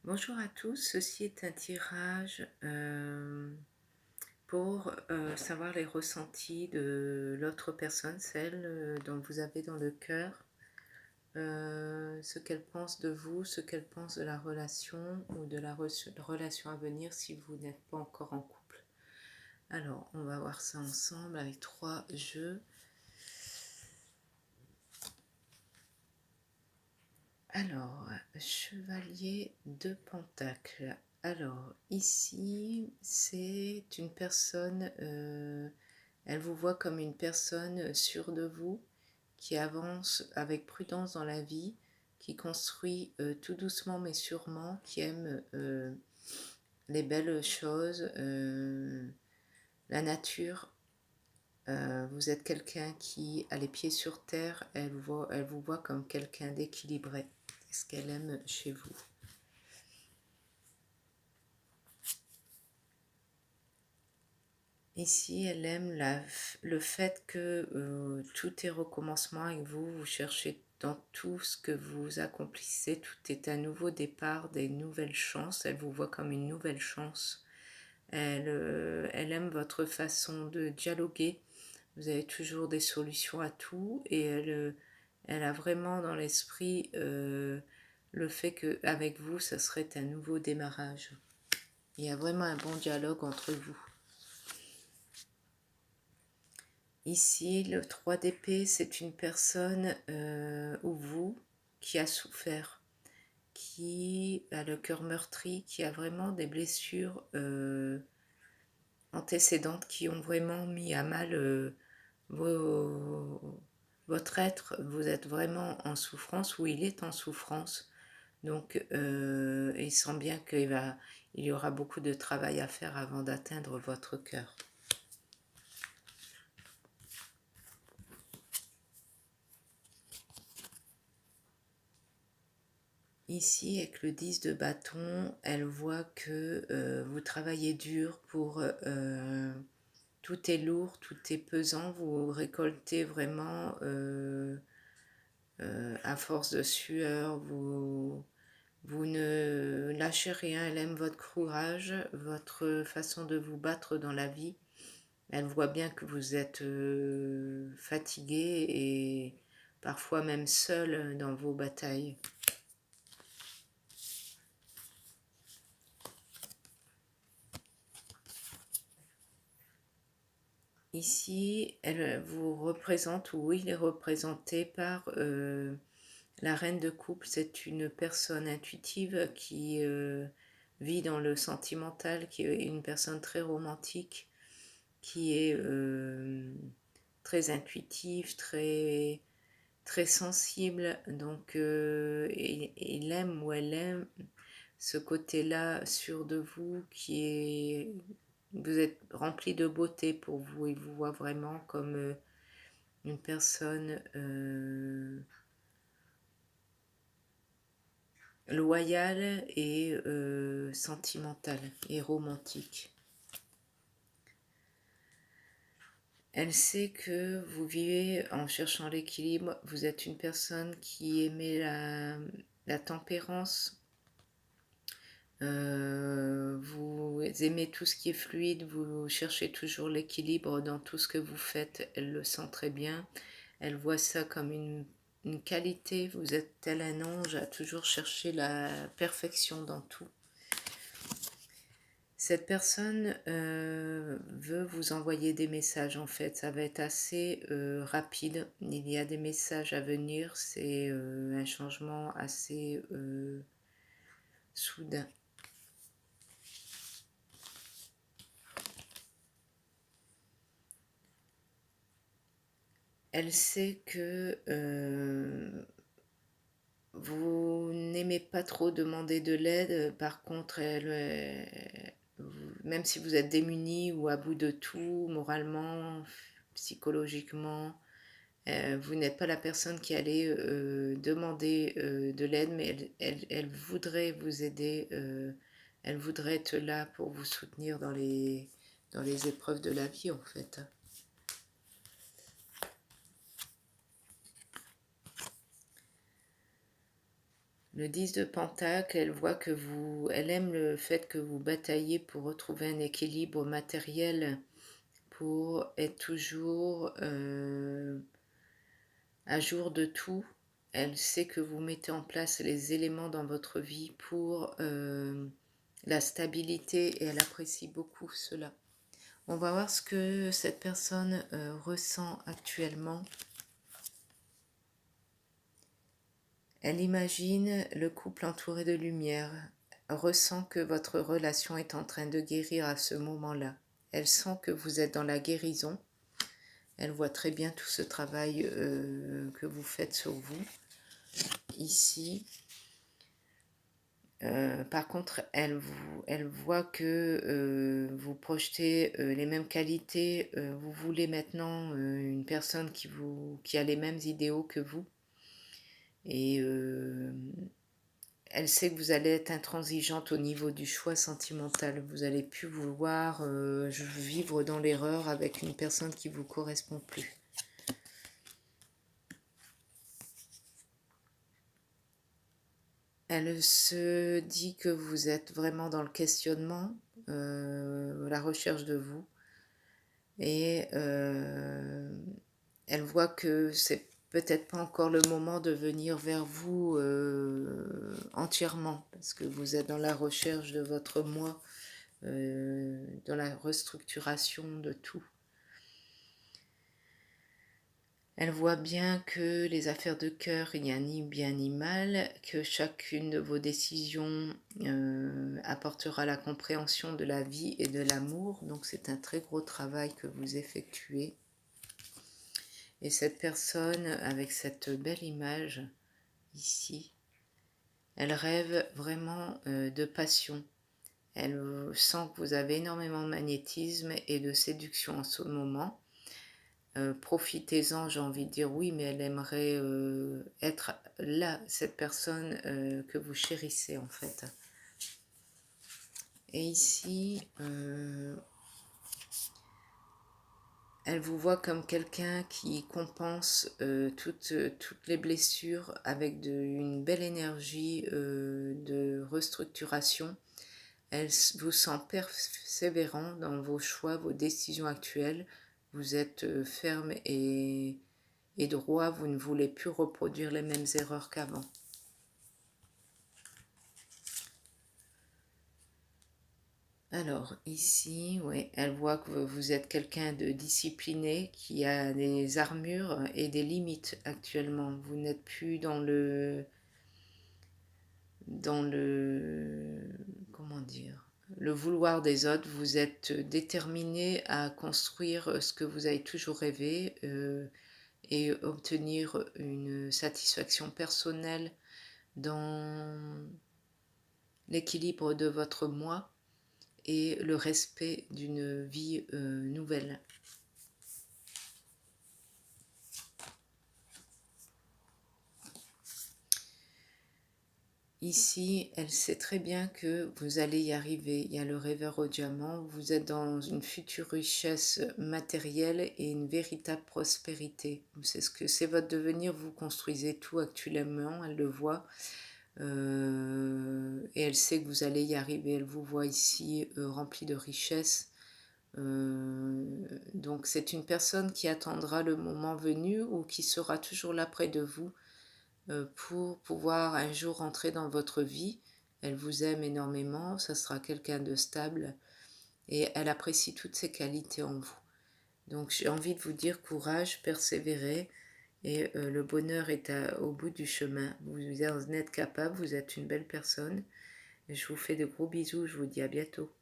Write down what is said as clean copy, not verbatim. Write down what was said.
Bonjour à tous, ceci est un tirage pour savoir les ressentis de l'autre personne, celle dont vous avez dans le cœur, ce qu'elle pense de vous, ce qu'elle pense de la relation ou de la relation à venir si vous n'êtes pas encore en couple. Alors, on va voir ça ensemble avec 3 jeux. Alors, chevalier de Pentacle. Alors, ici, c'est une personne, elle vous voit comme une personne sûre de vous, qui avance avec prudence dans la vie, qui construit tout doucement mais sûrement, qui aime les belles choses, la nature. Vous êtes quelqu'un qui a les pieds sur terre, elle vous voit comme quelqu'un d'équilibré. C'est ce qu'elle aime chez vous. Ici, elle aime le fait que tout est recommencement avec vous. Vous cherchez dans tout ce que vous accomplissez, tout est un nouveau départ, des nouvelles chances. Elle vous voit comme une nouvelle chance. Elle aime votre façon de dialoguer. Vous avez toujours des solutions à tout et elle a vraiment dans l'esprit le fait qu'avec vous, ça serait un nouveau démarrage. Il y a vraiment un bon dialogue entre vous. Ici, le 3 d'épée, c'est une personne ou vous qui a souffert, qui a le cœur meurtri, qui a vraiment des blessures antécédentes qui ont vraiment mis à mal votre être. Vous êtes vraiment en souffrance ou il est en souffrance. Donc, il sent bien il y aura beaucoup de travail à faire avant d'atteindre votre cœur. Ici, avec le 10 de bâton, elle voit que vous travaillez dur pour... tout est lourd, tout est pesant, vous récoltez vraiment à force de sueur, vous ne lâchez rien, elle aime votre courage, votre façon de vous battre dans la vie. Elle voit bien que vous êtes fatigué et parfois même seul dans vos batailles. Ici, elle vous représente, ou il est représenté par la reine de coupe. C'est une personne intuitive qui vit dans le sentimental, qui est une personne très romantique, qui est très intuitive, très sensible. Donc, il aime ou elle aime ce côté-là sûr de vous qui est... Vous êtes rempli de beauté pour vous. Il vous voit vraiment comme une personne loyale et sentimentale et romantique. Elle sait que vous vivez en cherchant l'équilibre. Vous êtes une personne qui aimait la tempérance. Vous aimez tout ce qui est fluide, vous cherchez toujours l'équilibre dans tout ce que vous faites, elle le sent très bien, elle voit ça comme une qualité, vous êtes tel un ange à toujours chercher la perfection dans tout. Cette personne veut vous envoyer des messages en fait, ça va être assez rapide, il y a des messages à venir, c'est un changement assez soudain. Elle sait que vous n'aimez pas trop demander de l'aide, par contre, même si vous êtes démuni ou à bout de tout, moralement, psychologiquement, vous n'êtes pas la personne qui allait demander de l'aide, mais elle voudrait vous aider, elle voudrait être là pour vous soutenir dans les épreuves de la vie en fait. Le 10 de Pentacle, elle voit que elle aime le fait que vous bataillez pour retrouver un équilibre matériel, pour être toujours à jour de tout. Elle sait que vous mettez en place les éléments dans votre vie pour la stabilité et elle apprécie beaucoup cela. On va voir ce que cette personne ressent actuellement. Elle imagine le couple entouré de lumière, ressent que votre relation est en train de guérir à ce moment-là. Elle sent que vous êtes dans la guérison. Elle voit très bien tout ce travail que vous faites sur vous. Ici, par contre, elle voit que vous projetez les mêmes qualités. Vous voulez maintenant une personne qui a les mêmes idéaux que vous. Et elle sait que vous allez être intransigeante au niveau du choix sentimental. Vous n'allez plus vouloir vivre dans l'erreur avec une personne qui ne vous correspond plus. Elle se dit que vous êtes vraiment dans le questionnement, la recherche de vous. Et elle voit que c'est peut-être pas encore le moment de venir vers vous entièrement, parce que vous êtes dans la recherche de votre moi, dans la restructuration de tout. Elle voit bien que les affaires de cœur, il n'y a ni bien ni mal, que chacune de vos décisions apportera la compréhension de la vie et de l'amour. Donc c'est un très gros travail que vous effectuez. Et cette personne, avec cette belle image ici, elle rêve vraiment de passion. Elle sent que vous avez énormément de magnétisme et de séduction en ce moment. Profitez-en, j'ai envie de dire oui, mais elle aimerait être là, cette personne que vous chérissez en fait. Et ici, elle vous voit comme quelqu'un qui compense toutes les blessures avec une belle énergie de restructuration. Elle vous sent persévérant dans vos choix, vos décisions actuelles. Vous êtes ferme et droit, vous ne voulez plus reproduire les mêmes erreurs qu'avant. Alors ici, oui, elle voit que vous êtes quelqu'un de discipliné, qui a des armures et des limites actuellement. Vous n'êtes plus dans le comment dire, le vouloir des autres. Vous êtes déterminé à construire ce que vous avez toujours rêvé et obtenir une satisfaction personnelle dans l'équilibre de votre moi et le respect d'une vie nouvelle. Ici, elle sait très bien que vous allez y arriver. Il y a le rêveur au diamant. Vous êtes dans une future richesse matérielle et une véritable prospérité. C'est ce que c'est votre devenir. Vous construisez tout actuellement. Elle le voit. Et elle sait que vous allez y arriver. Elle vous voit ici rempli de richesse. Donc c'est une personne qui attendra le moment venu ou qui sera toujours là près de vous pour pouvoir un jour entrer dans votre vie. Elle vous aime énormément, ça sera quelqu'un de stable et elle apprécie toutes ses qualités en vous. Donc j'ai envie de vous dire courage, persévérez et le bonheur est au bout du chemin. Vous en êtes capable, vous êtes une belle personne. Je vous fais de gros bisous, je vous dis à bientôt.